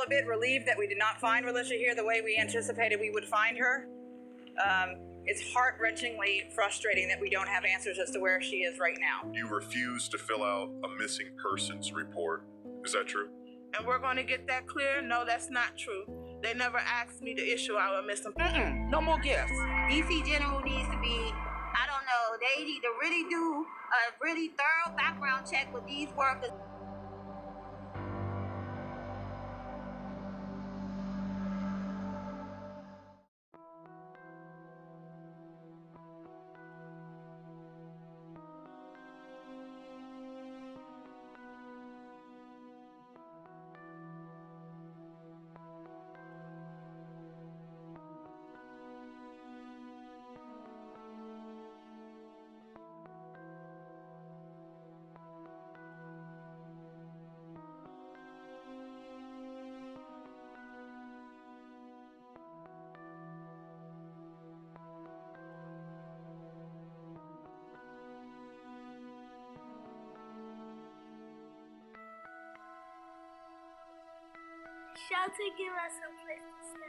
a bit relieved that we did not find Relisha here the way we anticipated we would find her. It's heart-wrenchingly frustrating that we don't have answers as to where she is right now. You refused to fill out a missing persons report. Is that true? And we're going to get that clear? No, that's not true. They never asked me to issue out a missing. No more gifts. DC General needs to be, I don't know, they need to really do a really thorough background check with these workers. Shelter give us a place to stay.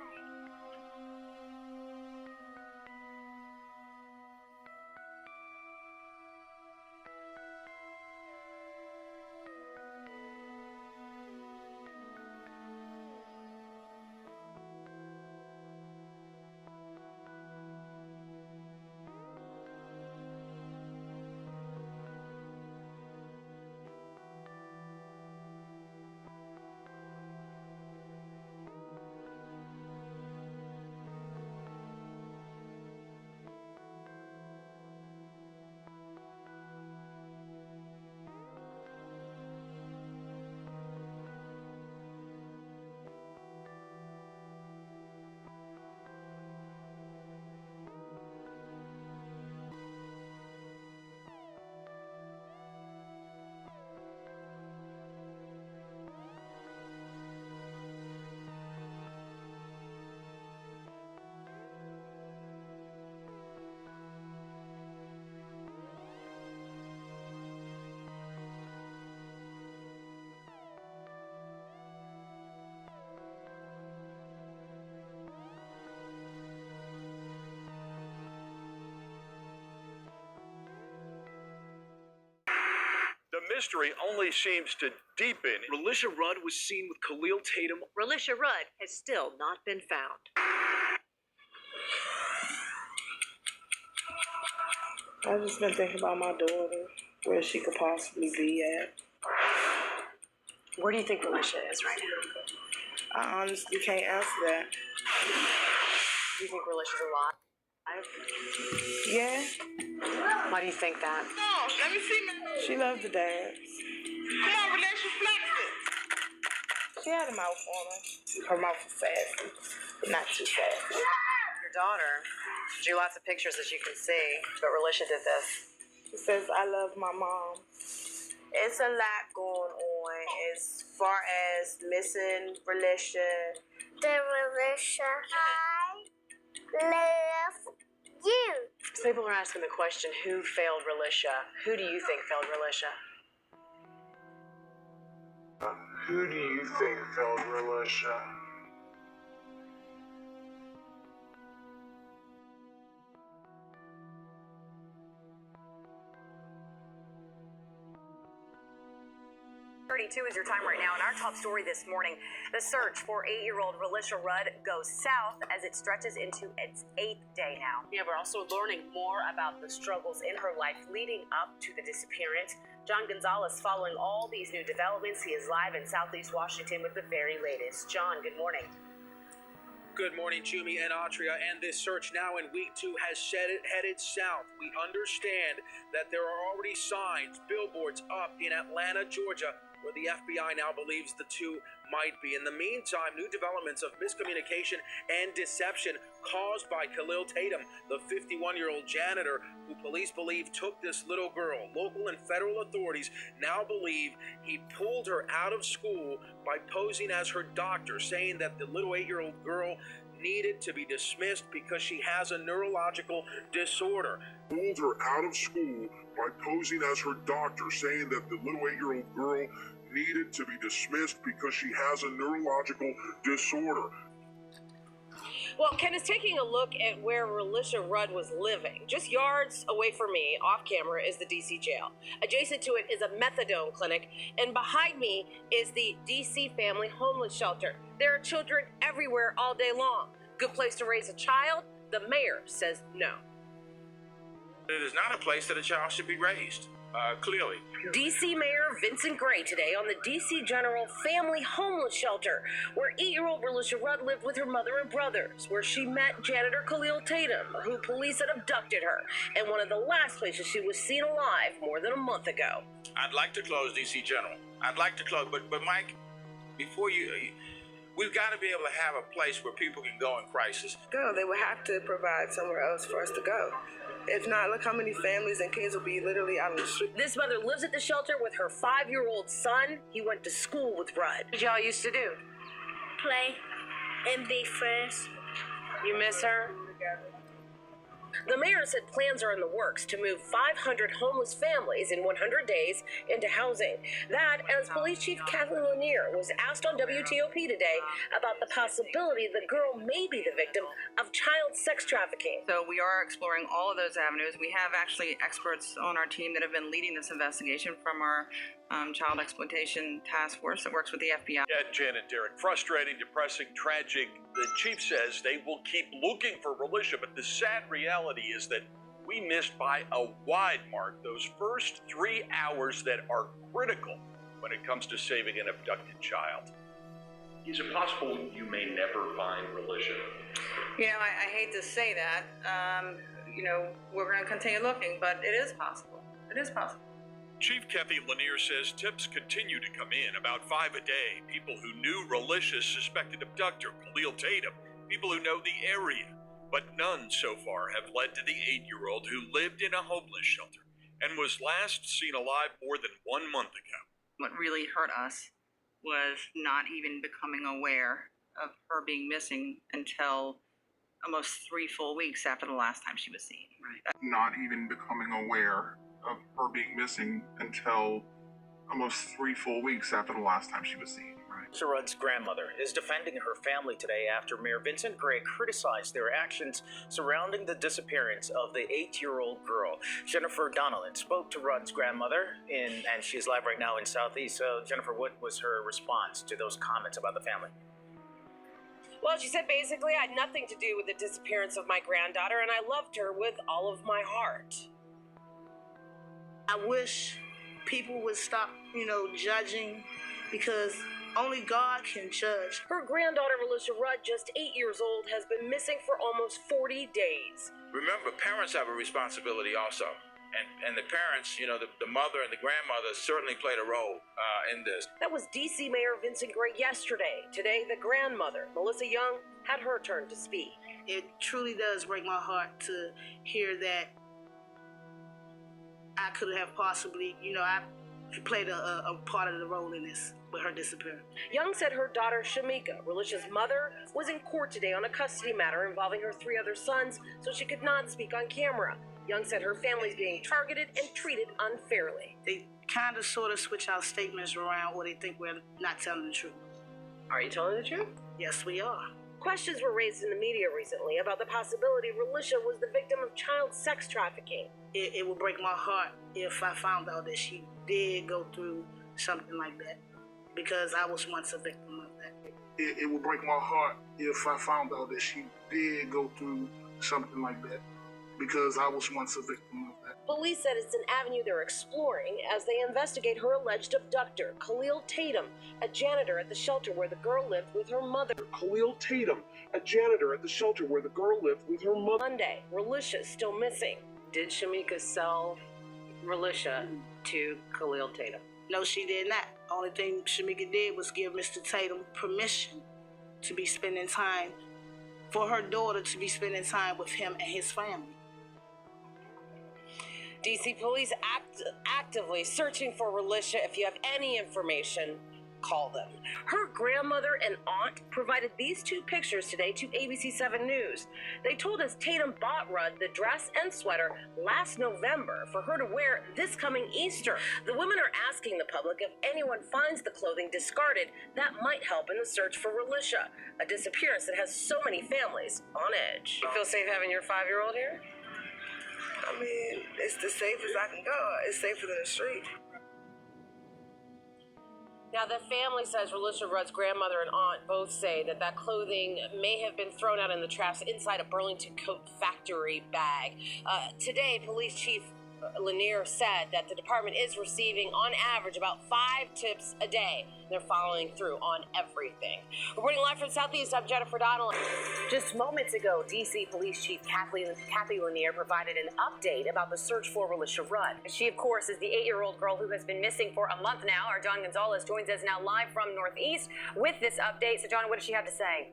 The mystery only seems to deepen. Relisha Rudd was seen with Khalil Tatum. Relisha Rudd has still not been found. I've just been thinking about my daughter, where she could possibly be at. Where do you think Relisha is right now? I honestly can't answer that. Do you think Relisha's alive? Yeah. Why do you think that? No, let me see. She loved to dance. Come on, Relisha, flex it. She had a mouth on her. Her mouth was fast, but not too fast. Your daughter drew lots of pictures, as you can see, but Relisha did this. She says, I love my mom. It's a lot going on as far as missing Relisha. The Relisha, I love you. So people are asking the question, who failed Relisha? Who do you think failed Relisha? Who do you think failed Relisha? Is your time right now. In our top story this morning, the search for 8-year-old Relisha Rudd goes south as it stretches into its 8th day now. Yeah, we're also learning more about the struggles in her life leading up to the disappearance. John Gonzalez following all these new developments. He is live in Southeast Washington with the very latest. John, good morning. Good morning, Jumi and Atria. And this search now in week 2 has headed south. We understand that there are already signs, billboards up in Atlanta, Georgia, where the FBI now believes the two might be. In the meantime, new developments of miscommunication and deception caused by Khalil Tatum, the 51-year-old janitor who police believe took this little girl. Local and federal authorities now believe he pulled her out of school by posing as her doctor, saying that the little 8-year-old girl needed to be dismissed because she has a neurological disorder. Pulled her out of school by posing as her doctor, saying that the little 8-year-old girl needed to be dismissed because she has a neurological disorder. Well, Ken is taking a look at where Relisha Rudd was living. Just yards away from me, off camera, is the DC jail. Adjacent to it is a methadone clinic, and behind me is the DC Family Homeless Shelter. There are children everywhere all day long. Good place to raise a child? The mayor says no. It is not a place that a child should be raised, clearly. DC Mayor Vincent Gray today on the DC General Family Homeless Shelter, where 8-year-old Relisha Rudd lived with her mother and brothers, where she met janitor Khalil Tatum, who police had abducted her, and one of the last places she was seen alive more than a month ago. I'd like to close DC General. I'd like to close, but Mike, before we've got to be able to have a place where people can go in crisis. They would have to provide somewhere else for us to go. If not, look how many families and kids will be literally out on the street. This mother lives at the shelter with her 5-year-old son. He went to school with Rudd. What y'all used to do? Play and be friends. You miss her? The mayor said plans are in the works to move 500 homeless families in 100 days into housing. That, as Police Chief Kathleen Lanier was asked on WTOP today about the possibility the girl may be the victim of child sex trafficking. So we are exploring all of those avenues. We have actually experts on our team that have been leading this investigation from our child exploitation task force that works with the FBI. Yeah, Jen and Derek, frustrating, depressing, tragic. The chief says they will keep looking for Relisha, but the sad reality is that we missed by a wide mark those first 3 hours that are critical when it comes to saving an abducted child. Is it possible you may never find Relisha? You know, I hate to say that. We're going to continue looking, but it is possible. It is possible. Chief Kathy Lanier says tips continue to come in, about 5 a day. People who knew Relisha's suspected abductor, Khalil Tatum, people who know the area, but none so far have led to the 8-year-old who lived in a homeless shelter and was last seen alive more than 1 month ago. What really hurt us was not even becoming aware of her being missing until almost 3 full weeks after the last time she was seen. Right. Not even becoming aware of her being missing until almost 3 full weeks after the last time she was seen. Relisha Rudd's grandmother is defending her family today after Mayor Vincent Gray criticized their actions surrounding the disappearance of the 8-year-old girl. Jennifer Donnellan spoke to Rudd's grandmother, and she is live right now in Southeast. So, Jennifer, what was her response to those comments about the family? Well, she said basically I had nothing to do with the disappearance of my granddaughter, and I loved her with all of my heart. I wish people would stop, judging, because only God can judge. Her granddaughter, Relisha Rudd, just 8 years old, has been missing for almost 40 days. Remember, parents have a responsibility also. And the parents, the mother and the grandmother certainly played a role in this. That was DC Mayor Vincent Gray yesterday. Today, the grandmother, Melissa Young, had her turn to speak. It truly does break my heart to hear that I could have possibly, I played a part of the role in this with her disappearance. Young said her daughter, Shamika, Relisha's mother, was in court today on a custody matter involving her 3 other sons, so she could not speak on camera. Young said her family's being targeted and treated unfairly. They kind of sort of switch our statements around where they think we're not telling the truth. Are you telling the truth? Yes, we are. Questions were raised in the media recently about the possibility Relisha was the victim of child sex trafficking. It would break my heart if I found out that she did go through something like that, because I was once a victim of that. It would break my heart if I found out that she did go through something like that, because I was once a victim of that. Police said it's an avenue they're exploring as they investigate her alleged abductor, Khalil Tatum, a janitor at the shelter where the girl lived with her mother. Khalil Tatum, a janitor at the shelter where the girl lived with her mother. Monday, Relisha's still missing. Did Shamika sell Relisha to Khalil Tatum? No, she did not. Only thing Shamika did was give Mr. Tatum permission to be spending time, for her daughter to be spending time with him and his family. DC police actively searching for Relisha. If you have any information, call them. Her grandmother and aunt provided these two pictures today to ABC 7 News. They told us Tatum bought Rudd the dress and sweater last November for her to wear this coming Easter. The women are asking the public if anyone finds the clothing discarded that might help in the search for Relisha, a disappearance that has so many families on edge. You feel safe having your 5-year-old here? I mean, it's the safest I can go. It's safer than the street. Now, the family says Relisha Rudd's grandmother and aunt both say that clothing may have been thrown out in the trash inside a Burlington Coat Factory bag. Today, Police Chief Lanier said that the department is receiving, on average, about 5 tips a day. They're following through on everything. Reporting live from Southeast, I'm Jennifer Donnelly. Just moments ago, D.C. Police Chief Kathy Lanier provided an update about the search for Relisha Rudd. She, of course, is the 8-year-old girl who has been missing for a month now. Our John Gonzalez joins us now live from Northeast with this update. So, John, what does she have to say?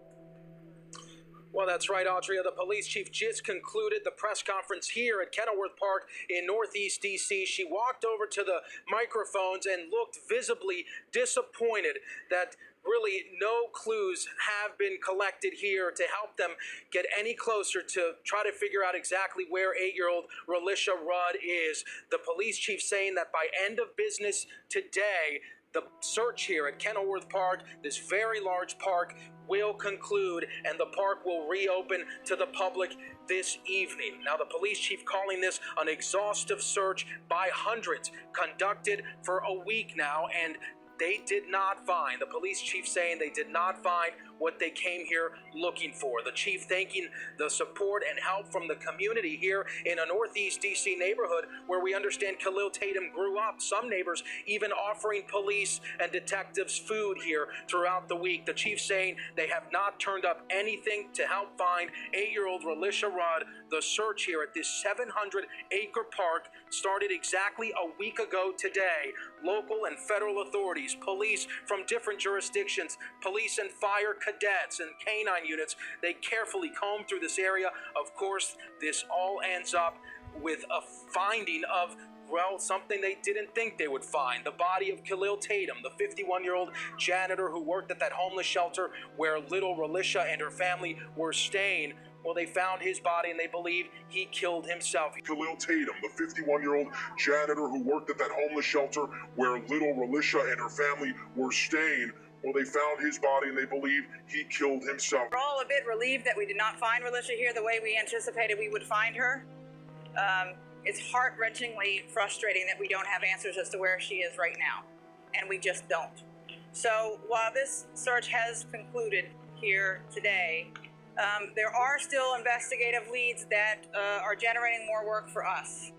Well, that's right, Audrey. The police chief just concluded the press conference here at Kenilworth Park in Northeast D.C. She walked over to the microphones and looked visibly disappointed that really no clues have been collected here to help them get any closer to try to figure out exactly where 8-year-old Relisha Rudd is. The police chief saying that by end of business today, the search here at Kenilworth Park, this very large park, will conclude and the park will reopen to the public this evening. Now, the police chief calling this an exhaustive search by hundreds, conducted for a week now, and they did not find, the police chief saying they did not find what they came here looking for. The chief thanking the support and help from the community here in a Northeast D.C. neighborhood where we understand Khalil Tatum grew up. Some neighbors even offering police and detectives food here throughout the week. The chief saying they have not turned up anything to help find 8-year-old Relisha Rudd. The search here at this 700-acre park started exactly a week ago today. Local and federal authorities, police from different jurisdictions, police and fire cadets and canine units, they carefully comb through this area. Of course, this all ends up with a finding of, well, something they didn't think they would find. The body of Khalil Tatum, the 51-year-old janitor who worked at that homeless shelter where little Relisha and her family were staying. Well, they found his body and they believe he killed himself. Khalil Tatum, the 51-year-old janitor who worked at that homeless shelter where little Relisha and her family were staying. Well, they found his body and they believe he killed himself. We're all a bit relieved that we did not find Relisha here the way we anticipated we would find her. It's heart-wrenchingly frustrating that we don't have answers as to where she is right now, and we just don't. So while this search has concluded here today, there are still investigative leads that are generating more work for us.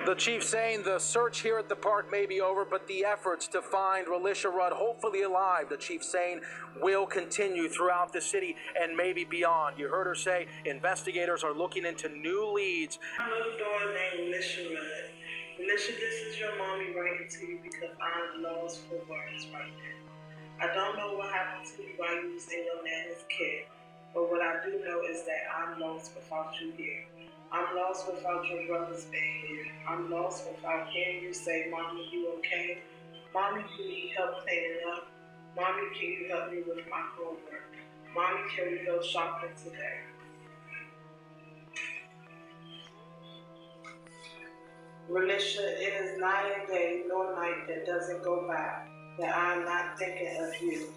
The chief saying the search here at the park may be over, but the efforts to find Relisha Rudd, hopefully alive, the chief saying, will continue throughout the city and maybe beyond. You heard her say investigators are looking into new leads. I have a daughter named Relisha Rudd. Relisha, this is your mommy writing to you because I'm lost for words right now. I don't know what happened to you while you was in your nana's care, but what I do know is that I'm lost without you here. I'm lost without your brothers being here. I'm lost without hearing you say, Mommy, you okay? Mommy, you need help cleaning up? Mommy, can you help me with my homework? Mommy, can we go shopping today? Relisha, it is night and day, no night that doesn't go by that I'm not thinking of you.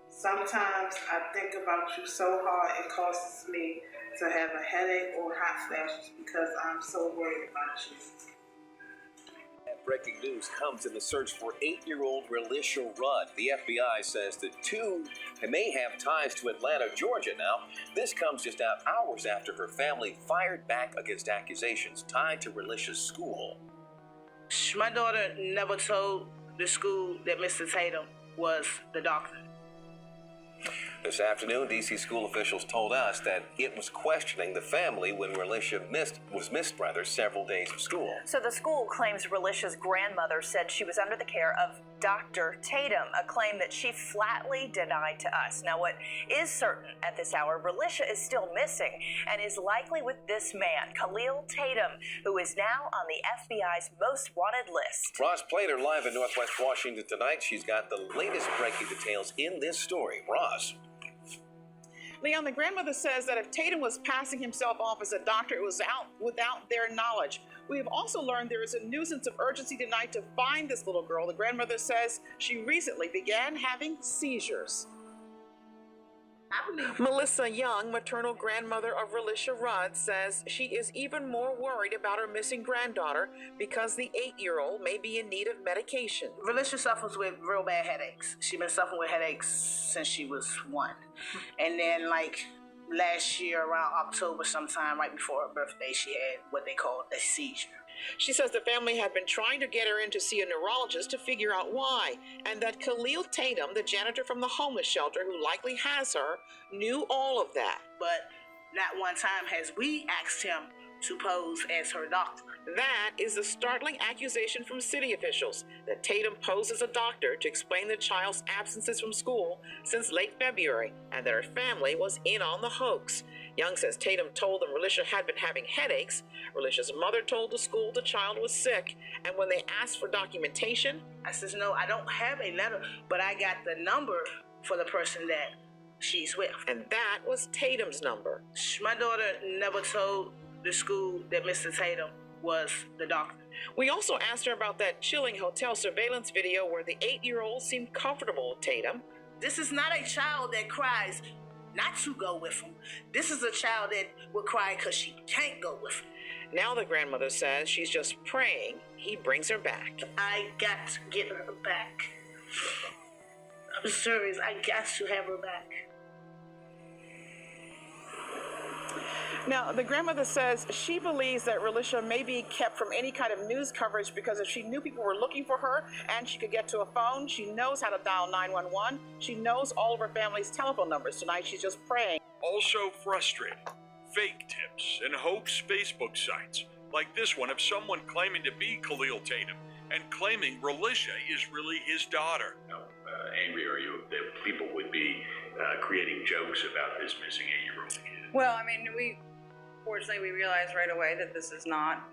Sometimes I think about you so hard it causes me to have a headache or hot flashes because I'm so worried about you. Breaking news comes in the search for 8-year-old Relisha Rudd. The FBI says the two may have ties to Atlanta, Georgia now. This comes just hours after her family fired back against accusations tied to Relisha's school. My daughter never told the school that Mr. Tatum was the doctor. This afternoon, D.C. school officials told us that it was questioning the family when Relisha was missed several days of school. So the school claims Relisha's grandmother said she was under the care of Dr. Tatum, a claim that she flatly denied to us. Now, what is certain at this hour, Relisha is still missing and is likely with this man, Khalil Tatum, who is now on the FBI's most wanted list. Ross Plater live in Northwest Washington tonight. She's got the latest breaking details in this story. Ross. Leon, the grandmother says that if Tatum was passing himself off as a doctor, it was out without their knowledge. We have also learned there is a new sense of urgency tonight to find this little girl. The grandmother says she recently began having seizures. Melissa Young, maternal grandmother of Relisha Rudd, says she is even more worried about her missing granddaughter because the 8-year-old may be in need of medication. Relisha suffers with real bad headaches. She's been suffering with headaches since she was 1. And then, like, last year around October sometime, right before her birthday, she had what they call a seizure. She says the family had been trying to get her in to see a neurologist to figure out why, and that Khalil Tatum, the janitor from the homeless shelter who likely has her, knew all of that. But not one time has we asked him to pose as her doctor. That is a startling accusation from city officials that Tatum posed as a doctor to explain the child's absences from school since late February and that her family was in on the hoax. Young says Tatum told them Relisha had been having headaches. Relisha's mother told the school the child was sick, and when they asked for documentation, I says, no, I don't have a letter, but I got the number for the person that she's with. And that was Tatum's number. My daughter never told the school that Mr. Tatum was the doctor. We also asked her about that chilling hotel surveillance video where the 8-year-old seemed comfortable with Tatum. This is not a child that cries not to go with him. This is a child that would cry because she can't go with him. Now the grandmother says she's just praying he brings her back. I got to get her back. I'm serious. I got to have her back. Now, the grandmother says she believes that Relisha may be kept from any kind of news coverage because if she knew people were looking for her and she could get to a phone, she knows how to dial 911. She knows all of her family's telephone numbers. Tonight, she's just praying. Also frustrated, fake tips and hoax Facebook sites, like this one of someone claiming to be Khalil Tatum and claiming Relisha is really his daughter. How angry are you that people would be creating jokes about this missing 8-year-old kid? Well, I mean, fortunately, we realized right away that this is not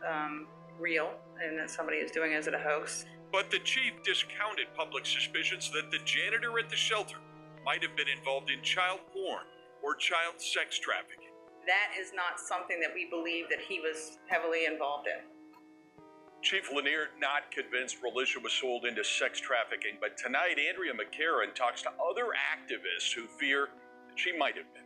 real and that somebody is doing it as a hoax. But the chief discounted public suspicions that the janitor at the shelter might have been involved in child porn or child sex trafficking. That is not something that we believe that he was heavily involved in. Chief Lanier not convinced Relisha was sold into sex trafficking, but tonight Andrea McCarran talks to other activists who fear that she might have been.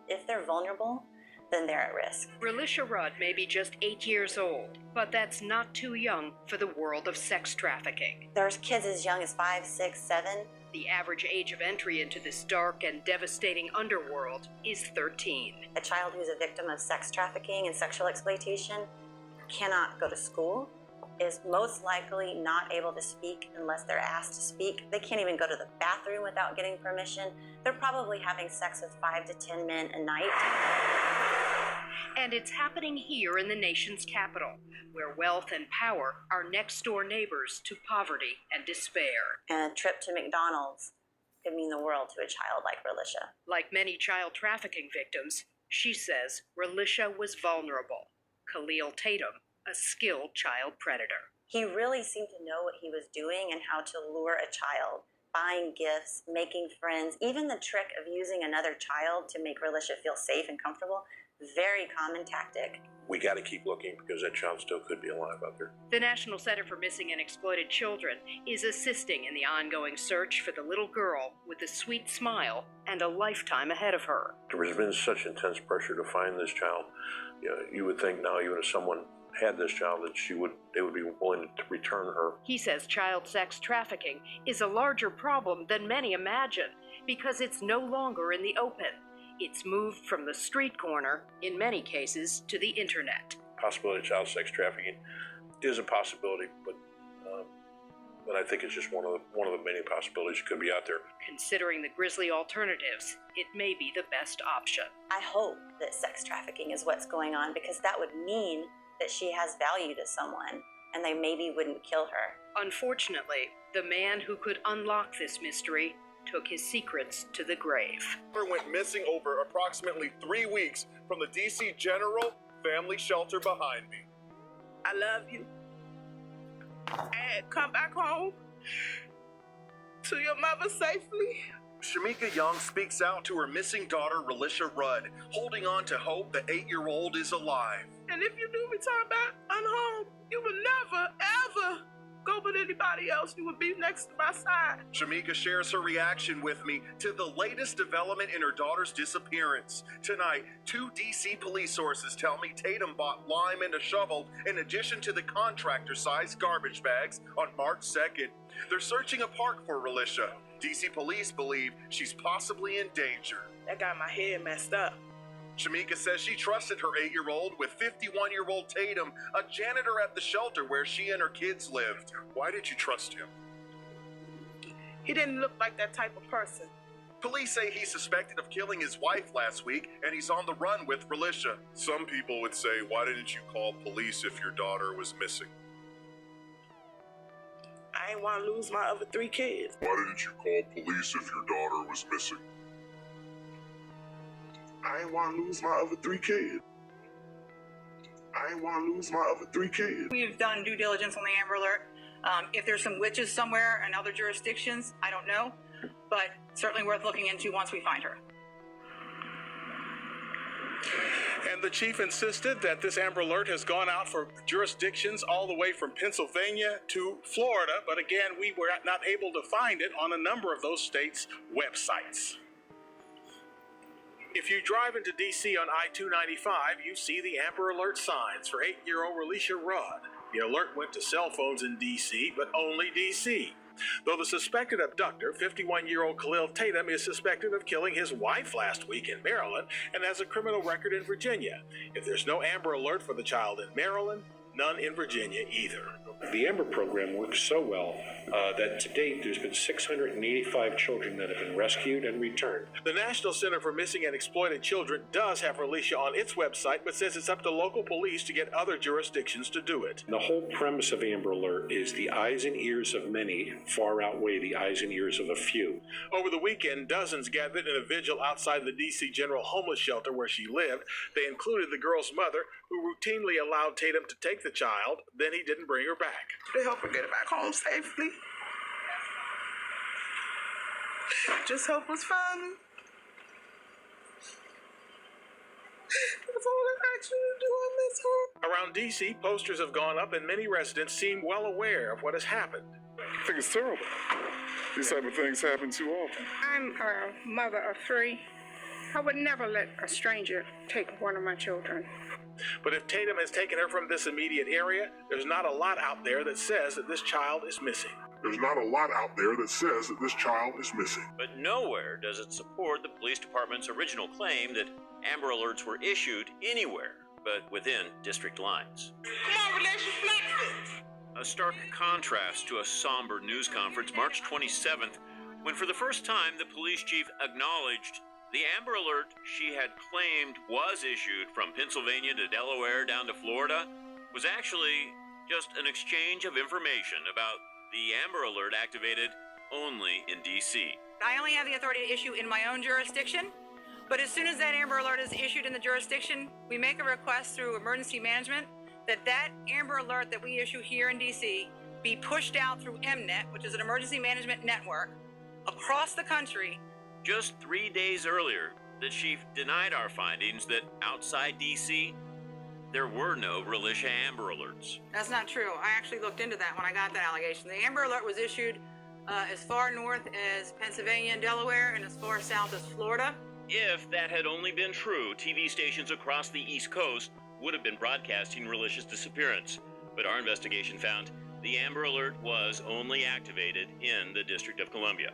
If they're vulnerable, then they're at risk. Relisha Rudd may be just 8 years old, but that's not too young for the world of sex trafficking. There's kids as young as 5, 6, 7. The average age of entry into this dark and devastating underworld is 13. A child who's a victim of sex trafficking and sexual exploitation cannot go to school, is most likely not able to speak unless they're asked to speak. They can't even go to the bathroom without getting permission. They're probably having sex with 5 to 10 men a night. And it's happening here in the nation's capital, where wealth and power are next-door neighbors to poverty and despair. And a trip to McDonald's could mean the world to a child like Relisha. Like many child trafficking victims, she says Relisha was vulnerable. Khalil Tatum, a skilled child predator. He really seemed to know what he was doing and how to lure a child, buying gifts, making friends, even the trick of using another child to make Relisha feel safe and comfortable. Very common tactic. We got to keep looking because that child still could be alive out there. The National Center for Missing and Exploited Children is assisting in the ongoing search for the little girl with a sweet smile and a lifetime ahead of her. There's been such intense pressure to find this child. You would think now, even if someone had this child, that they would be willing to return her. He says child sex trafficking is a larger problem than many imagine because it's no longer in the open. It's moved from the street corner, in many cases, to the internet. Possibility of child sex trafficking is a possibility, but I think it's just one of the many possibilities that could be out there. Considering the grisly alternatives, it may be the best option. I hope that sex trafficking is what's going on because that would mean that she has value to someone. and they maybe wouldn't kill her. Unfortunately, the man who could unlock this mystery took his secrets to the grave. Went missing over approximately 3 weeks from the DC General Family Shelter behind me. I love you. And come back home to your mother safely. Shamika Young speaks out to her missing daughter, Relisha Rudd, holding on to hope the 8-year-old is alive. And if you do return back unhome, you will never, ever go with anybody else. You will be next to my side. Shamika shares her reaction with me to the latest development in her daughter's disappearance. Tonight, 2 DC police sources tell me Tatum bought lime and a shovel in addition to the contractor-sized garbage bags on March 2nd. They're searching a park for Relisha. DC police believe she's possibly in danger. That got my head messed up. Shamika says she trusted her 8-year-old with 51-year-old Tatum, a janitor at the shelter where she and her kids lived. Why did you trust him? He didn't look like that type of person. Police say he's suspected of killing his wife last week, and he's on the run with Relisha. Some people would say, why didn't you call police if your daughter was missing? I ain't want to lose my other 3 kids. Why didn't you call police if your daughter was missing? I ain't want to lose my other 3 kids. I ain't want to lose my other 3 kids. We've done due diligence on the Amber Alert. If there's some witches somewhere in other jurisdictions, I don't know, but certainly worth looking into once we find her. And the chief insisted that this Amber Alert has gone out for jurisdictions all the way from Pennsylvania to Florida, but again, we were not able to find it on a number of those states' websites. If you drive into D.C. on I-295, you see the Amber Alert signs for 8-year-old Relisha Rudd. The alert went to cell phones in D.C., but only D.C. Though the suspected abductor, 51-year-old Khalil Tatum, is suspected of killing his wife last week in Maryland and has a criminal record in Virginia. If there's no Amber Alert for the child in Maryland, none in Virginia either. The Amber program works so well that to date there's been 685 children that have been rescued and returned. The National Center for Missing and Exploited Children does have Relisha on its website, but says it's up to local police to get other jurisdictions to do it. The whole premise of Amber Alert is the eyes and ears of many far outweigh the eyes and ears of a few. Over the weekend, dozens gathered in a vigil outside the D.C. General Homeless Shelter where she lived. They included the girl's mother, who routinely allowed Tatum to take the child, then he didn't bring her back. To help her get back home safely. Just help us find her. That's all I ask you to do. I miss her. Around D.C., posters have gone up and many residents seem well aware of what has happened. I think it's terrible. These type of things happen too often. I'm a mother of 3. I would never let a stranger take one of my children. But if Tatum has taken her from this immediate area, there's not a lot out there that says that this child is missing. There's not a lot out there that says that this child is missing. But nowhere does it support the police department's original claim that Amber Alerts were issued anywhere but within district lines. Come on, Relisha, A stark contrast to a somber news conference March 27th, when for the first time the police chief acknowledged the Amber Alert she had claimed was issued from Pennsylvania to Delaware down to Florida was actually just an exchange of information about the Amber Alert activated only in D.C. I only have the authority to issue in my own jurisdiction, but as soon as that Amber Alert is issued in the jurisdiction, we make a request through emergency management that Amber Alert that we issue here in D.C. be pushed out through MNET, which is an emergency management network, across the country. Just 3 days earlier, the chief denied our findings that outside D.C., there were no Relisha Amber Alerts. That's not true. I actually looked into that when I got that allegation. The Amber Alert was issued as far north as Pennsylvania and Delaware and as far south as Florida. If that had only been true, TV stations across the East Coast would have been broadcasting Relisha's disappearance. But our investigation found the Amber Alert was only activated in the District of Columbia.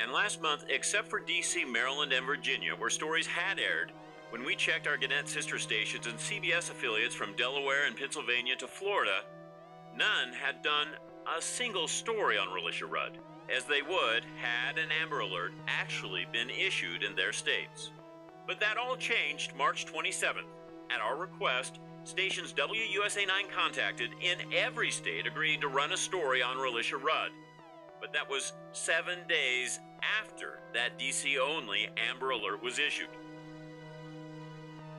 And last month, except for D.C., Maryland, and Virginia, where stories had aired, when we checked our Gannett sister stations and CBS affiliates from Delaware and Pennsylvania to Florida, none had done a single story on Relisha Rudd, as they would had an Amber Alert actually been issued in their states. But that all changed March 27th. At our request, stations WUSA 9 contacted in every state agreed to run a story on Relisha Rudd. But that was 7 days after that DC-only Amber Alert was issued.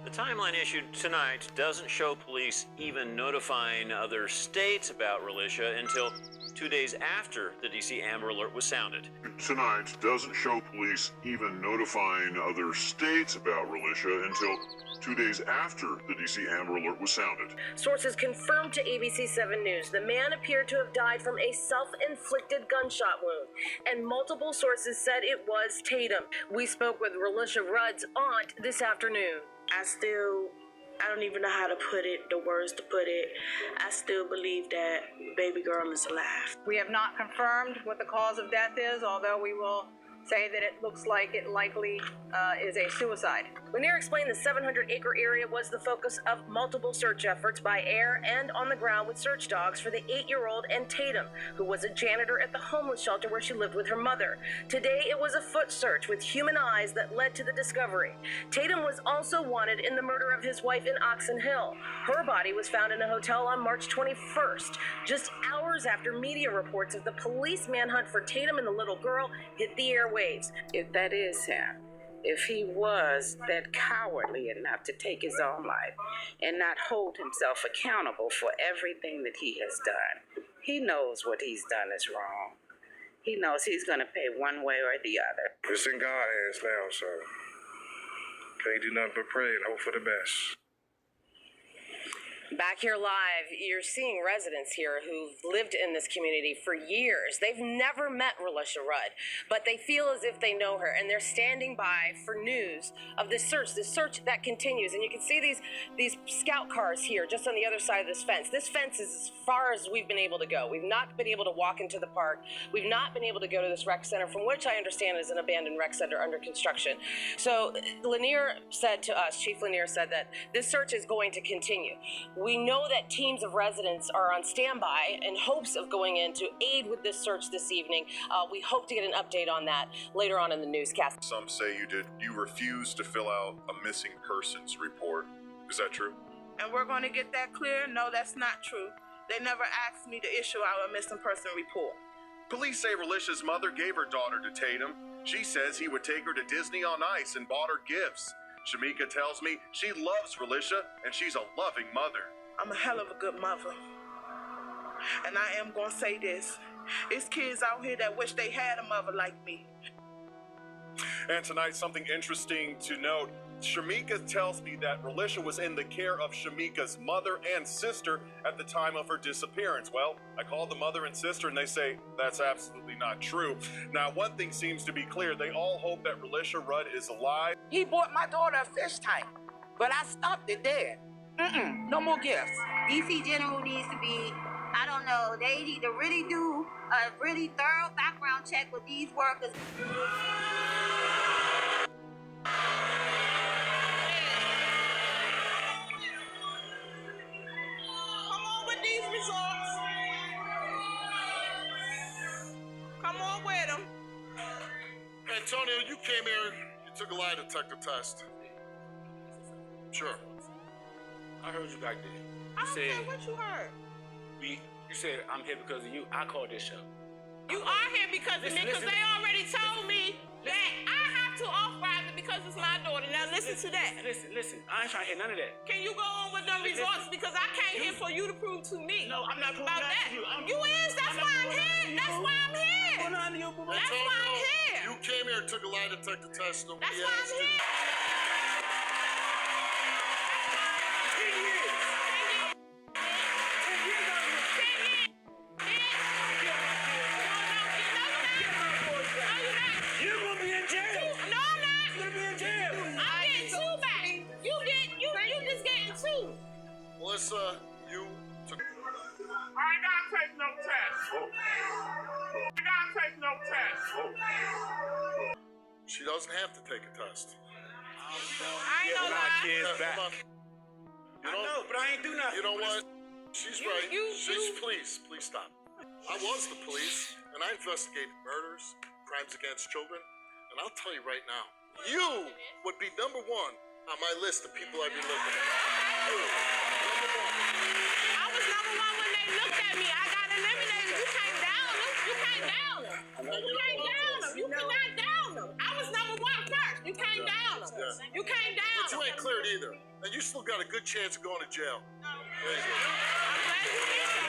The timeline issued tonight doesn't show police even notifying other states about Relisha until 2 days after the DC Amber Alert was sounded. Tonight doesn't show police even notifying other states about Relisha until 2 days after the DC Amber Alert was sounded. Sources confirmed to ABC 7 News the man appeared to have died from a self-inflicted gunshot wound, and multiple sources said it was Tatum. We spoke with Relisha Rudd's aunt this afternoon. I don't even know how to put it, the words to put it. I still believe that baby girl is alive. We have not confirmed what the cause of death is, although we will say that it looks like it likely is a suicide. Lanier explained the 700-acre area was the focus of multiple search efforts by air and on the ground with search dogs for the 8-year-old and Tatum, who was a janitor at the homeless shelter where she lived with her mother. Today, it was a foot search with human eyes that led to the discovery. Tatum was also wanted in the murder of his wife in Oxon Hill. Her body was found in a hotel on March 21st, just hours after media reports of the police manhunt for Tatum and the little girl hit the airwaves. If that is him, if he was that cowardly enough to take his own life and not hold himself accountable for everything that he has done, he knows what he's done is wrong. He knows he's going to pay one way or the other. It's in God's hands now, so can't do nothing but pray and hope for the best. Back here live, you're seeing residents here who've lived in this community for years. They've never met Relisha Rudd, but they feel as if they know her, and they're standing by for news of this search that continues. And you can see these scout cars here just on the other side of this fence. This fence is as far as we've been able to go. We've not been able to walk into the park. We've not been able to go to this rec center, from which I understand is an abandoned rec center under construction. So Lanier said to us, Chief Lanier said that this search is going to continue. We know that teams of residents are on standby in hopes of going in to aid with this search this evening. We hope to get an update on that later on in the newscast. Some say you refused to fill out a missing persons report. Is that true? And we're going to get that clear. No, that's not true. They never asked me to issue out a missing person report. Police say Relisha's mother gave her daughter to Tatum. She says he would take her to Disney on Ice and bought her gifts. Shamika tells me she loves Relisha and she's a loving mother. I'm a hell of a good mother. And I am going to say this. It's kids out here that wish they had a mother like me. And tonight, something interesting to note. Shamika tells me that Relisha was in the care of Shamika's mother and sister at the time of her disappearance. Well, I called the mother and sister and they say that's absolutely not true. Now, one thing seems to be clear. They all hope that Relisha Rudd is alive. He bought my daughter a fish tank, but I stopped it there. No more gifts. DC General needs to be, I don't know, they need to really do a really thorough background check with these workers. Come on with these results. Come on with them. Antonio, you came here, you took a lie detector test. Sure. I heard you back then. I don't care what you heard. You said I'm here because of you. I called this show. You are here because of me, because they already told me that I have to authorize it because it's my daughter. Now listen to that. Listen. I ain't trying to hear none of that. Can you go on with them results? Because I came here for you to prove to me. No, I'm not proving about that that. to you. You is. That's why I'm here. That's why I'm here. That's why I'm here. You came here and took a lie detector test. That's why I'm here. You took... I ain't gotta take no test. I ain't gotta take no test. She doesn't have to take a test. I ain't no lie. Kids back. I know, but I ain't do nothing. You know what? She's right. Please stop. I was the police, and I investigated murders, crimes against children, and I'll tell you right now, you would be #1 on my list of people I'd be looking at. I was number one when they looked at me. I got eliminated. You can't down them. You can't down them. You can't down them. You cannot down them. I was number one first. You can't down them. You can't down But you them. ain't cleared either. And you still got a good chance of going to jail. There you go. I'm glad you did so.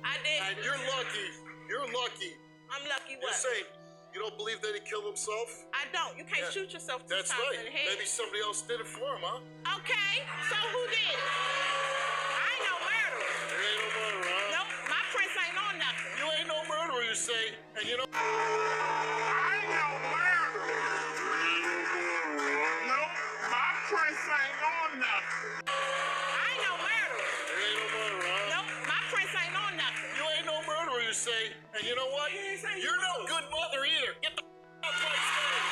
I did. And you're lucky. You're lucky. I'm lucky You're what? safe. You don't believe that he killed himself? I don't. You can't shoot yourself two That's times right. in the head. Maybe somebody else did it for him, huh? Okay, so who did it? I ain't no murderer. You ain't no murderer, huh? Nope, my prince ain't on nothing. You ain't no murderer, you say. And you know... I ain't no murderer. Nope, my prince ain't on nothing. I ain't no murderer. You ain't no murderer, huh? Nope, my prince ain't on nothing. You ain't no murderer, you say. And you know what? You're no good mother either. Get the out my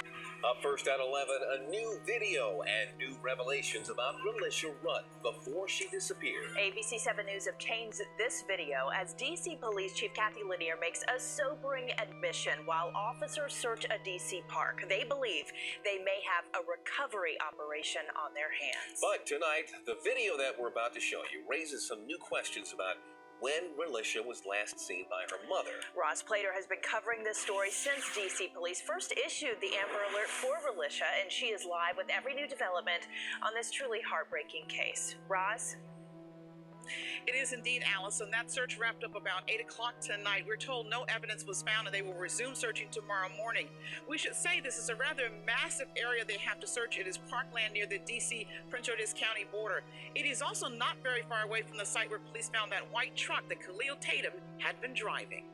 stage. Up first at 11, a new video and new revelations about Relisha Rudd before she disappeared. ABC 7 News obtains this video as D.C. Police Chief Kathy Lanier makes a sobering admission while officers search a D.C. park. They believe they may have a recovery operation on their hands. But tonight, the video that we're about to show you raises some new questions about when Relisha was last seen by her mother. Roz Plater has been covering this story since D.C. Police first issued the Amber Alert for Relisha, and she is live with every new development on this truly heartbreaking case. Roz? It is indeed, Allison. That search wrapped up about 8 o'clock tonight. We're told no evidence was found and they will resume searching tomorrow morning. We should say this is a rather massive area they have to search. It is parkland near the D.C. Prince George's County border. It is also not very far away from the site where police found that white truck that Khalil Tatum had been driving.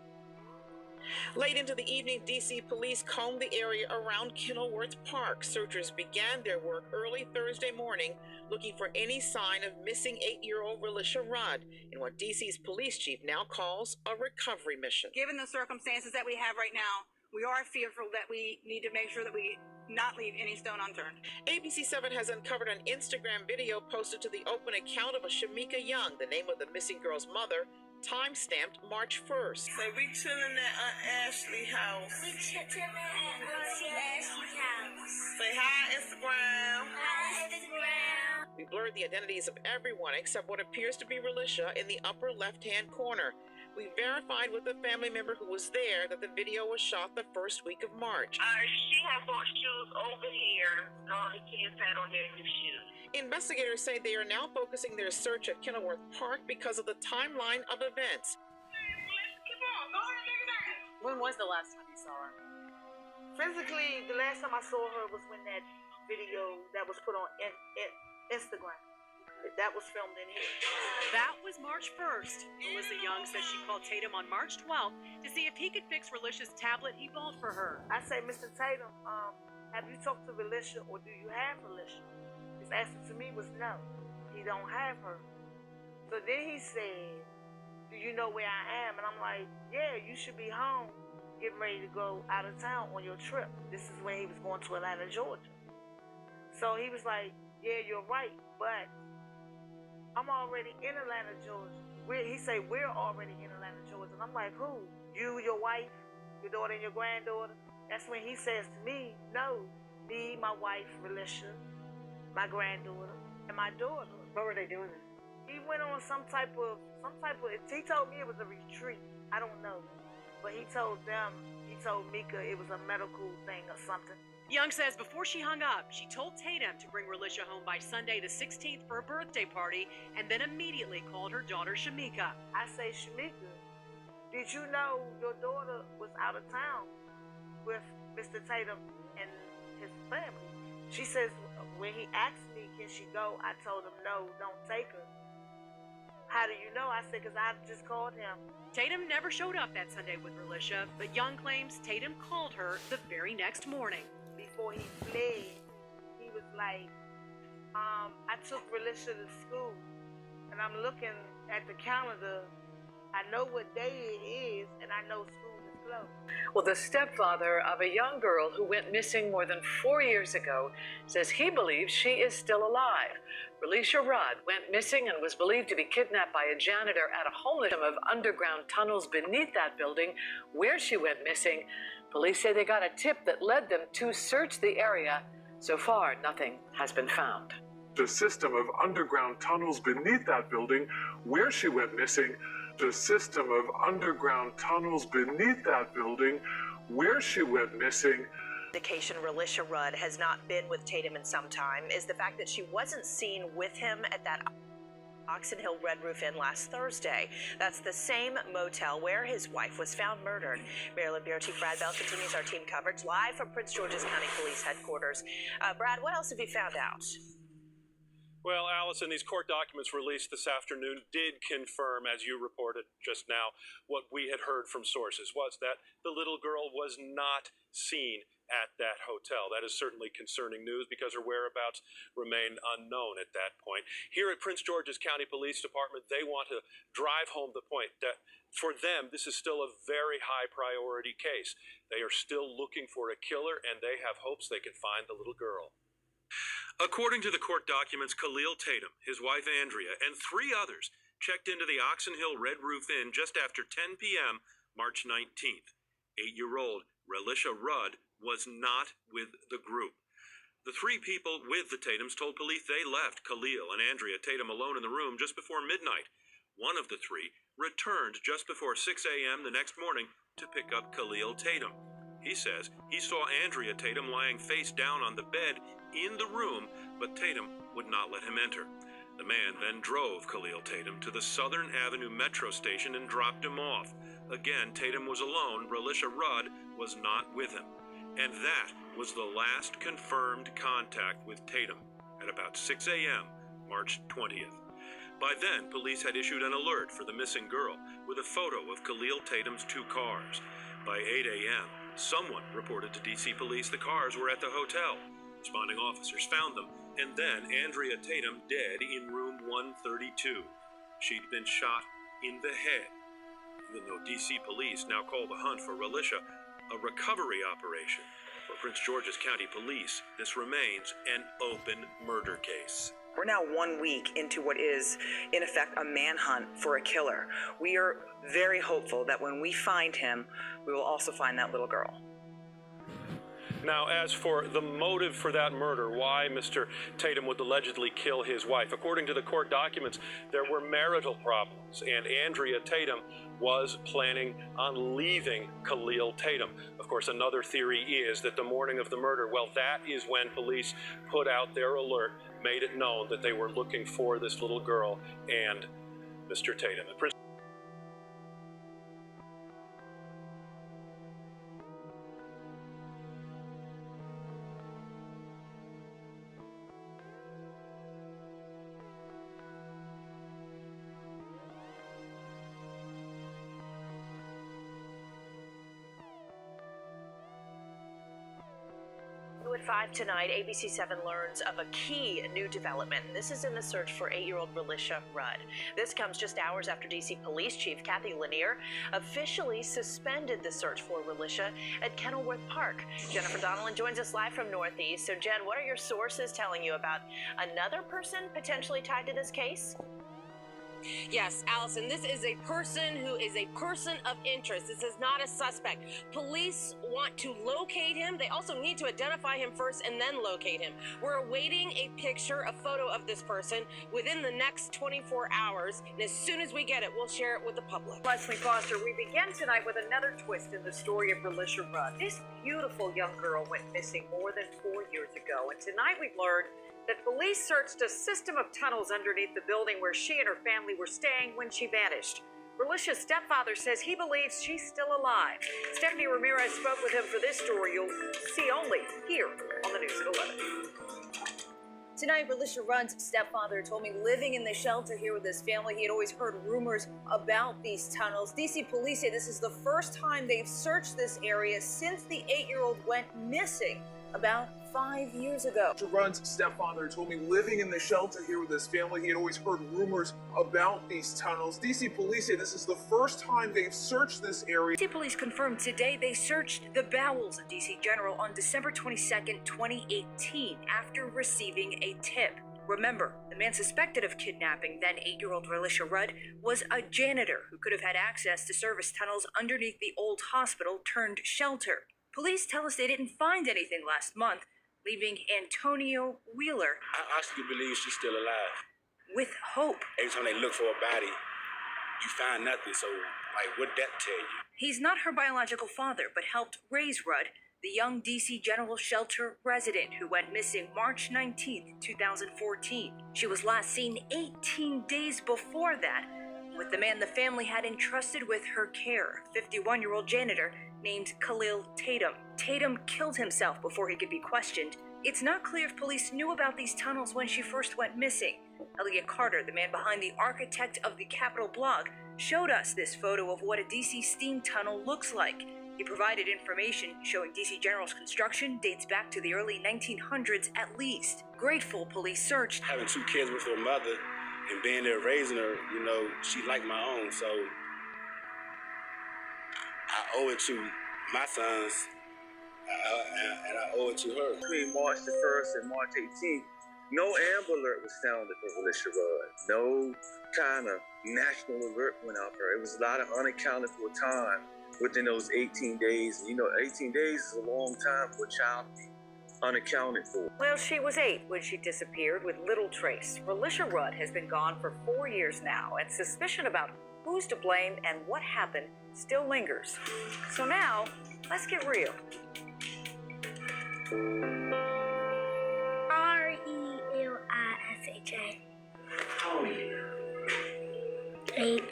Late into the evening, D.C. police combed the area around Kenilworth Park. Searchers began their work early Thursday morning, looking for any sign of missing 8-year-old Relisha Rudd in what D.C.'s police chief now calls a recovery mission. Given the circumstances that we have right now, we are fearful that we need to make sure that we not leave any stone unturned. ABC 7 has uncovered an Instagram video posted to the open account of a Shamika Young, the name of the missing girl's mother, time-stamped March 1st. Say we chilling at Aunt Ashley house. We chilling at Auntie Ashley's house. Say hi, Instagram. Hi, Instagram. We blurred the identities of everyone except what appears to be Relisha in the upper left-hand corner. We verified with a family member who was there that the video was shot the first week of March. She has bought shoes over here. All the kids had on their new shoes. Investigators say they are now focusing their search at Kenilworth Park because of the timeline of events. When was the last time you saw her? Physically, the last time I saw her was when that video that was put on Instagram. That was filmed in here. That was March 1st. Melissa Young says she called Tatum on March 12th to see if he could fix Relisha's tablet he bought for her. I say, Mr. Tatum, have you talked to Relisha or do you have Relisha? His answer to me was no, he don't have her. So then he said, do you know where I am? And I'm like, yeah, you should be home getting ready to go out of town on your trip. This is when he was going to Atlanta, Georgia. So he was like, yeah, you're right, but I'm already in Atlanta, Georgia. He said, we're already in Atlanta, Georgia. And I'm like, who? You, your wife, your daughter, and your granddaughter? That's when he says to me, no, me, my wife, Relisha, my granddaughter, and my daughter. What were they doing? He went on some type of, he told me it was a retreat. I don't know. But he told Mika it was a medical thing or something. Young says before she hung up, she told Tatum to bring Relisha home by Sunday the 16th for a birthday party, and then immediately called her daughter Shamika. I say, Shamika, did you know your daughter was out of town with Mr. Tatum and his family? She says, when he asked me, can she go? I told him, no, don't take her. How do you know? I said, because I just called him. Tatum never showed up that Sunday with Relisha, but Young claims Tatum called her the very next morning. Before he fled, he was like, I took Relisha to school, and I'm looking at the calendar. I know what day it is, and I know school is closed. Well, the stepfather of a young girl who went missing more than 4 years ago says he believes she is still alive. Relisha Rudd went missing and was believed to be kidnapped by a janitor at a homeless of underground tunnels beneath that building where she went missing. Police say they got a tip that led them to search the area. So far, nothing has been found. The system of underground tunnels beneath that building where she went missing. The system of underground tunnels beneath that building where she went missing. Indication Relisha Rudd has not been with Tatum in some time is the fact that she wasn't seen with him at that Oxon Hill Red Roof Inn last Thursday. That's the same motel where his wife was found murdered. Maryland Bureau Chief Brad Bell continues our team coverage live from Prince George's County Police Headquarters. Brad, what else have you found out? Well, Allison, these court documents released this afternoon did confirm, as you reported just now, what we had heard from sources, was that the little girl was not seen at that hotel. That is certainly concerning news because her whereabouts remain unknown at that point. Here at Prince George's County Police Department, they want to drive home the point that for them, this is still a very high priority case. They are still looking for a killer, and they have hopes they can find the little girl. According to the court documents, Khalil Tatum, his wife Andrea, and 3 others checked into the Oxon Hill Red Roof Inn just after 10 p.m. March 19th. 8-year-old Relisha Rudd was not with the group. The 3 people with the Tatums told police they left Khalil and Andrea Tatum alone in the room just before midnight. One of the 3 returned just before 6 a.m. the next morning to pick up Khalil Tatum. He says he saw Andrea Tatum lying face down on the bed in the room, but Tatum would not let him enter. The man then drove Khalil Tatum to the Southern Avenue Metro station and dropped him off. Again, Tatum was alone. Relisha Rudd was not with him. And that was the last confirmed contact with Tatum at about 6 a.m., March 20th. By then, police had issued an alert for the missing girl with a photo of Khalil Tatum's 2 cars. By 8 a.m., someone reported to D.C. police the cars were at the hotel. Responding officers found them, and then Andrea Tatum dead in room 132. She'd been shot in the head. Even though D.C. police now call the hunt for Relisha a recovery operation, for Prince George's County Police, this remains an open murder case. We're now 1 week into what is, in effect, a manhunt for a killer. We are very hopeful that when we find him, we will also find that little girl. Now, as for the motive for that murder, why Mr. Tatum would allegedly kill his wife, according to the court documents, there were marital problems, and Andrea Tatum was planning on leaving Khalil Tatum. Of course, another theory is that the morning of the murder, well, that is when police put out their alert, made it known that they were looking for this little girl and Mr. Tatum. At 5 tonight, ABC 7 learns of a key new development, and this is in the search for 8-year-old Relisha Rudd. This comes just hours after D.C. Police Chief Kathy Lanier officially suspended the search for Relisha at Kenilworth Park. Jennifer Donnellan joins us live from Northeast. So, Jen, what are your sources telling you about another person potentially tied to this case? Yes, Allison, this is a person who is a person of interest. This is not a suspect. Police want to locate him. They also need to identify him first and then locate him. We're awaiting a picture, a photo of this person within the next 24 hours. And as soon as we get it, we'll share it with the public. Leslie Foster, we begin tonight with another twist in the story of Relisha Rudd. This beautiful young girl went missing more than 4 years ago, and tonight we've learned that police searched a system of tunnels underneath the building where she and her family were staying when she vanished. Relisha's stepfather says he believes she's still alive. Stephanie Ramirez spoke with him for this story you'll see only here on the News at 11. Tonight, Relisha Rudd's stepfather told me living in the shelter here with his family, he had always heard rumors about these tunnels. D.C. police say this is the first time they've searched this area since the 8-year-old went missing about 5 years ago. Rudd's stepfather told me living in the shelter here with his family, he had always heard rumors about these tunnels. D.C. police say this is the first time they've searched this area. D.C. police confirmed today they searched the bowels of D.C. General on December 22nd, 2018, after receiving a tip. Remember, the man suspected of kidnapping then 8-year-old Relisha Rudd was a janitor who could have had access to service tunnels underneath the old hospital turned shelter. Police tell us they didn't find anything last month. leaving Antonio Wheeler I still believe she's still alive. with hope. Every time they look for a body, you find nothing. So, like, what that tell you? He's not her biological father, but helped raise Rudd, the young DC General Shelter resident who went missing March 19th, 2014. She was last seen 18 days before that with the man the family had entrusted with her care, a 51-year-old janitor named Khalil Tatum. Tatum killed himself before he could be questioned. It's not clear if police knew about these tunnels when she first went missing. Elliot Carter, the man behind the architect of the Capitol blog, showed us this photo of what a DC steam tunnel looks like. He provided information showing DC General's construction dates back to the early 1900s at least. Grateful police searched. Having 2 kids with her mother and being there raising her, you know, she like my own, so I owe it to my sons, and I owe it to her. Between March the 1st and March 18th, no Amber Alert was sounded for Relisha Rudd. No kind of national alert went out for her. It was a lot of unaccounted for time within those 18 days. And, you know, 18 days is a long time for a child to be unaccounted for. Well, she was 8 when she disappeared with little trace. Relisha Rudd has been gone for 4 years now, and suspicion about who's to blame and what happened still lingers. So now, let's get real. RELISHA. How old are you? 8.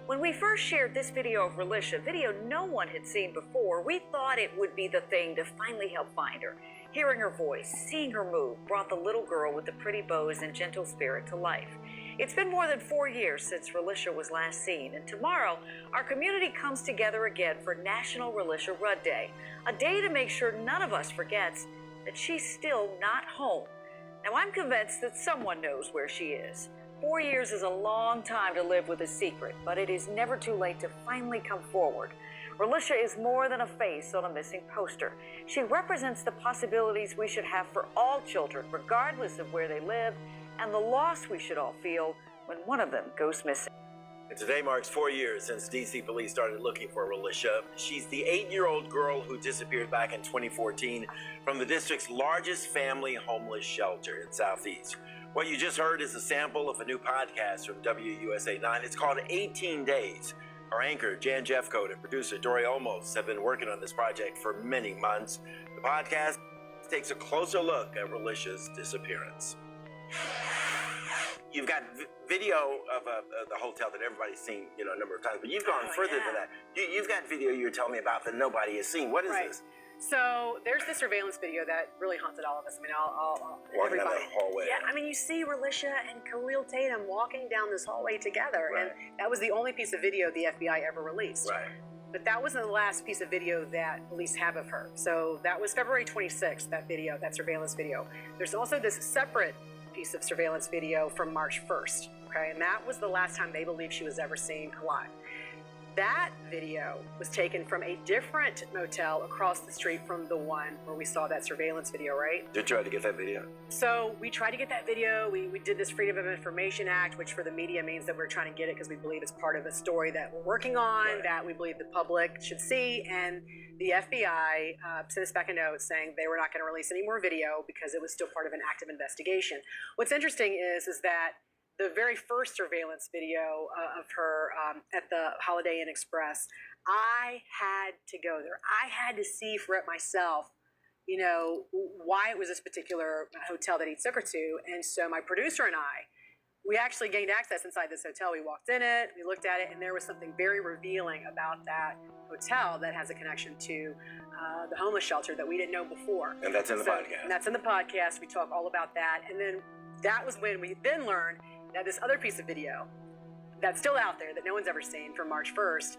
When we first shared this video of Relisha, video no one had seen before, we thought it would be the thing to finally help find her. Hearing her voice, seeing her move, brought the little girl with the pretty bows and gentle spirit to life. It's been more than 4 years since Relisha was last seen, and tomorrow, our community comes together again for National Relisha Rudd Day, a day to make sure none of us forgets that she's still not home. Now, I'm convinced that someone knows where she is. 4 years is a long time to live with a secret, but it is never too late to finally come forward. Relisha is more than a face on a missing poster. She represents the possibilities we should have for all children, regardless of where they live, and the loss we should all feel when one of them goes missing. And today marks 4 years since DC police started looking for Relisha. She's the 8-year-old girl who disappeared back in 2014 from the district's largest family homeless shelter in Southeast. What you just heard is a sample of a new podcast from WUSA 9. It's called 18 Days. Our anchor, Jan Jeffcoat, and producer, Dory Olmos, have been working on this project for many months. The podcast takes a closer look at Relisha's disappearance. You've got video of the hotel that everybody's seen, you know, a number of times, but you've gone further than that. You've got video you were telling me about that nobody has seen. What is this? So there's the surveillance video that really haunted all of us. I mean, Walking down everybody. that hallway. Yeah, I mean, you see Relisha and Khalil Tatum walking down this hallway together, Right. and that was the only piece of video the FBI ever released. Right. But that wasn't the last piece of video that police have of her. So that was February 26th, that video, that surveillance video. There's also this separate piece of surveillance video from March 1st, okay? And that was the last time they believe she was ever seen alive. That video was taken from a different motel across the street from the one where we saw that surveillance video, right? Did you try to get that video? So we tried to get that video. We did this Freedom of Information Act, which for the media means that we're trying to get it because we believe it's part of a story that we're working on, that we believe the public should see. And the FBI sent us back a note saying they were not going to release any more video because it was still part of an active investigation. What's interesting is that the very first surveillance video of her at the Holiday Inn Express, I had to go there. I had to see for it myself, you know, why it was this particular hotel that he took her to. And so my producer and I, we actually gained access inside this hotel. We walked in it, we looked at it, and there was something very revealing about that hotel that has a connection to the homeless shelter that we didn't know before. And that's in the podcast. And that's in the podcast. We talk all about that. And then that was when we then learned that this other piece of video that's still out there that no one's ever seen from March 1st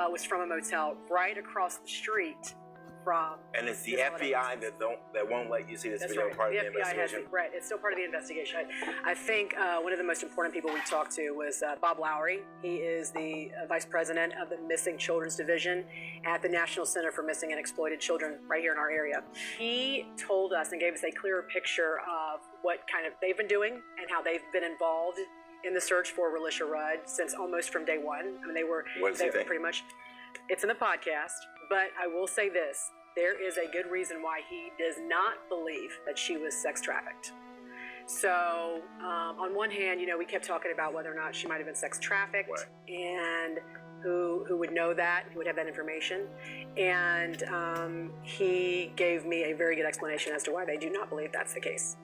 was from a motel right across the street from. And it's the FBI that won't let you see this video part of the investigation. Right, it's still part of the investigation. I think one of the most important people we talked to was Bob Lowry. He is the vice president of the Missing Children's Division at the National Center for Missing and Exploited Children right here in our area. He told us and gave us a clearer picture of what kind of they've been doing and how they've been involved in the search for Relisha Rudd since almost from day one. I mean, they were pretty much. It's in the podcast, but I will say this. there is a good reason why he does not believe that she was sex trafficked. So, on one hand, we kept talking about whether or not she might have been sex trafficked, and who would know that, who would have that information. And he gave me a very good explanation as to why they do not believe that's the case.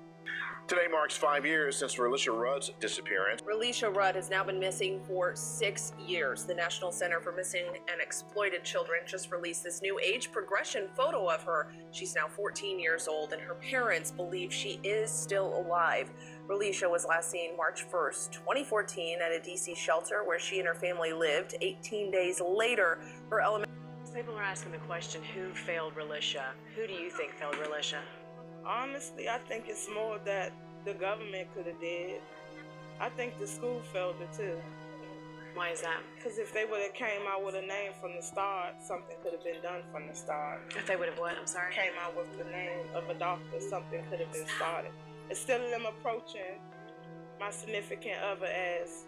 Today marks 5 years since Relisha Rudd's disappearance. Relisha Rudd has now been missing for 6 years. The National Center for Missing and Exploited Children just released this new age progression photo of her. She's now 14 years old, and her parents believe she is still alive. Relisha was last seen March 1st, 2014 at a D.C. shelter where she and her family lived. 18 days later, her elementary... People are asking the question, who failed Relisha? Who do you think failed Relisha? Honestly, I think it's more that the government could have did. I think the school failed it too. Why is that? Because if they would have came out with a name from the start, something could have been done from the start. If they would have what? I'm sorry? Came out with the name of a doctor, something could have been started. Instead of them approaching my significant other as,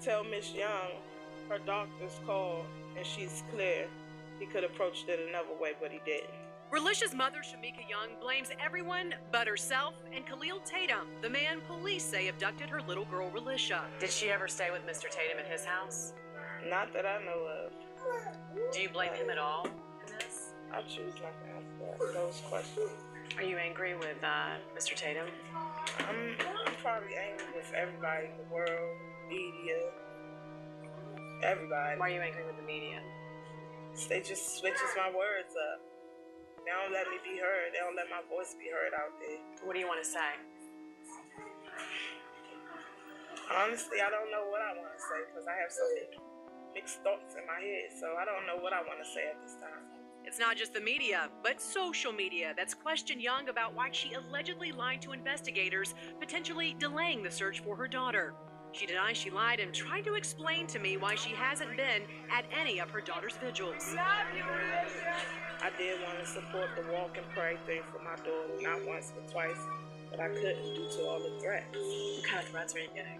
tell Miss Young her doctor's called and she's clear, he could have approached it another way, but he didn't. Relisha's mother, Shamika Young, blames everyone but herself and Khalil Tatum, the man police say abducted her little girl, Relisha. Did she ever stay with Mr. Tatum at his house? Not that I know of. Do you blame him at all in this? I choose not to answer those questions. Are you angry with Mr. Tatum? I'm probably angry with everybody in the world, media, everybody. Why are you angry with the media? They just switches my words up. They don't let me be heard. They don't let my voice be heard out there. What do you want to say? Honestly, I don't know what I want to say because I have so many mixed thoughts in my head. So I don't know what I want to say at this time. It's not just the media, but social media that's questioned Young about why she allegedly lied to investigators, potentially delaying the search for her daughter. She denies she lied and tried to explain to me why she hasn't been at any of her daughter's vigils. I did want to support the walk and pray thing for my daughter, not once but twice, but I couldn't due to all the threats. What kind of threats were you getting?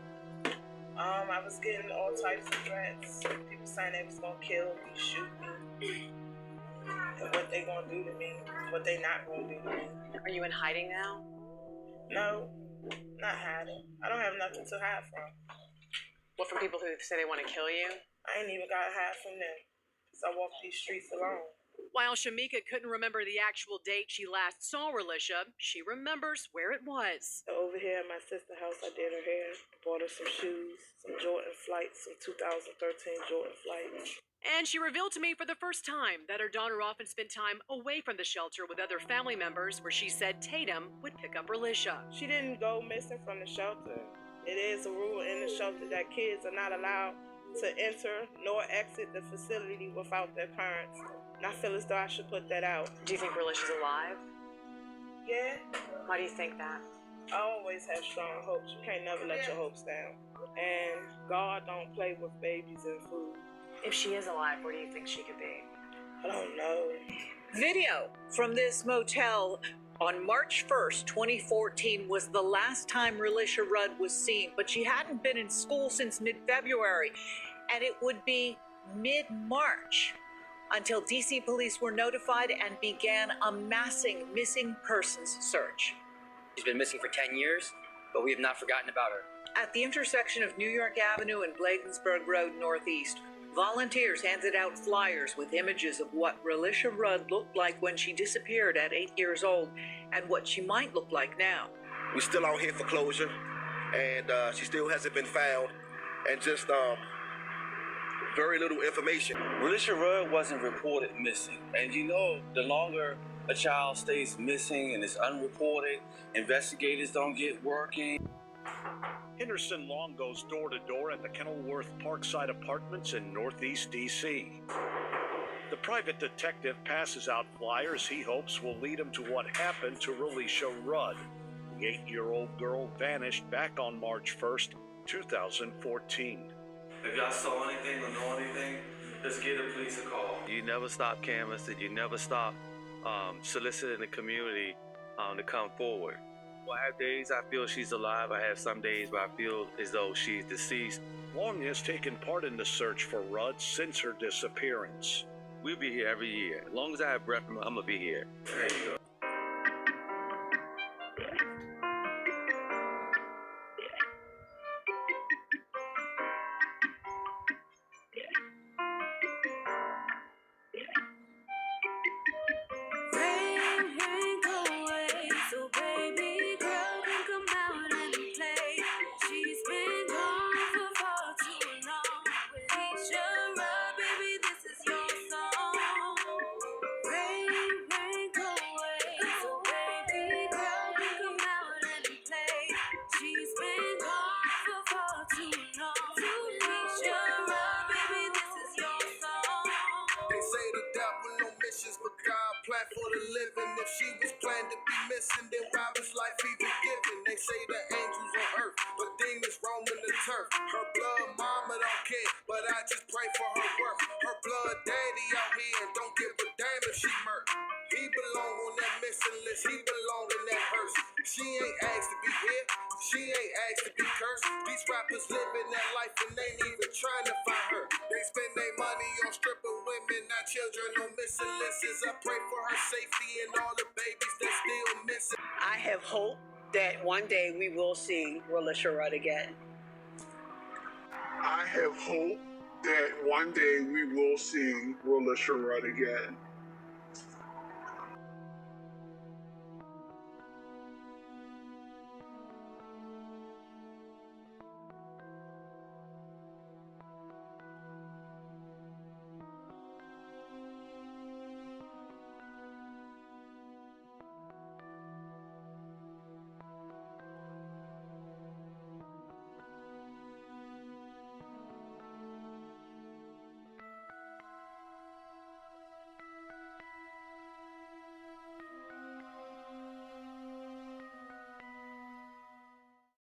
I was getting all types of threats. People saying they was gonna kill me, shoot me, and what they gonna do to me, what they not gonna do to me. Are you in hiding now? No, not hiding. I don't have nothing to hide from. What, from people who say they want to kill you? I ain't even gotta hide from them, because I walk these streets alone. While Shamika couldn't remember the actual date she last saw Relisha, she remembers where it was. Over here at my sister's house, I did her hair, bought her some shoes, some Jordan flights, some 2013 Jordan flights. And she revealed to me for the first time that her daughter often spent time away from the shelter with other family members, where she said Tatum would pick up Relisha. She didn't go missing from the shelter. It is a rule in the shelter that kids are not allowed to enter nor exit the facility without their parents. And I feel as though I should put that out. Do you think Relisha's alive? Yeah. Why do you think that? I always have strong hopes. You can't never let your hopes down. And God don't play with babies and food. If she is alive, where do you think she could be? I don't know. Video from this motel on March 1st, 2014 was the last time Relisha Rudd was seen, but she hadn't been in school since mid-February, and it would be mid-March until DC police were notified and began a massing missing persons search. She's been missing for 10 years, but we have not forgotten about her. At the intersection of New York Avenue and Bladensburg Road Northeast, volunteers handed out flyers with images of what Relisha Rudd looked like when she disappeared at 8 years old and what she might look like now. We're still out here for closure, and she still hasn't been found, and just very little information. Relisha Rudd wasn't reported missing, and the longer a child stays missing and is unreported, investigators don't get working. Henderson Long goes door to door at the Kenilworth Parkside Apartments in Northeast D.C. The private detective passes out flyers he hopes will lead him to what happened to Relisha Rudd. The 8-year-old girl vanished back on March 1st, 2014. If y'all saw anything or know anything, just give the police a call. You never stop canvassing. You never stop soliciting the community to come forward. I have days I feel she's alive. I have some days where I feel as though she's deceased. Long has taken part in the search for Rudd since her disappearance. we'll be here every year. As long as I have breath, I'm gonna be here. There you go. For the living, if she was planned to be missing, then why was life even given? They say the angels on earth, but demons roaming the turf. Her blood mama don't care, but I just pray for her work. Her blood daddy out here and don't give a damn if she murked. He belong on that missing list, he belong in that hearse. She ain't asked to be here, she ain't asked to be cursed. These rappers living that life and they ain't even trying to find her. They spend their money on stripper women, not children on missing lists. I pray for her safety and all the babies that still missing. I have hope that one day we will see Relisha Rudd again. I have hope that one day we will see Relisha Rudd again.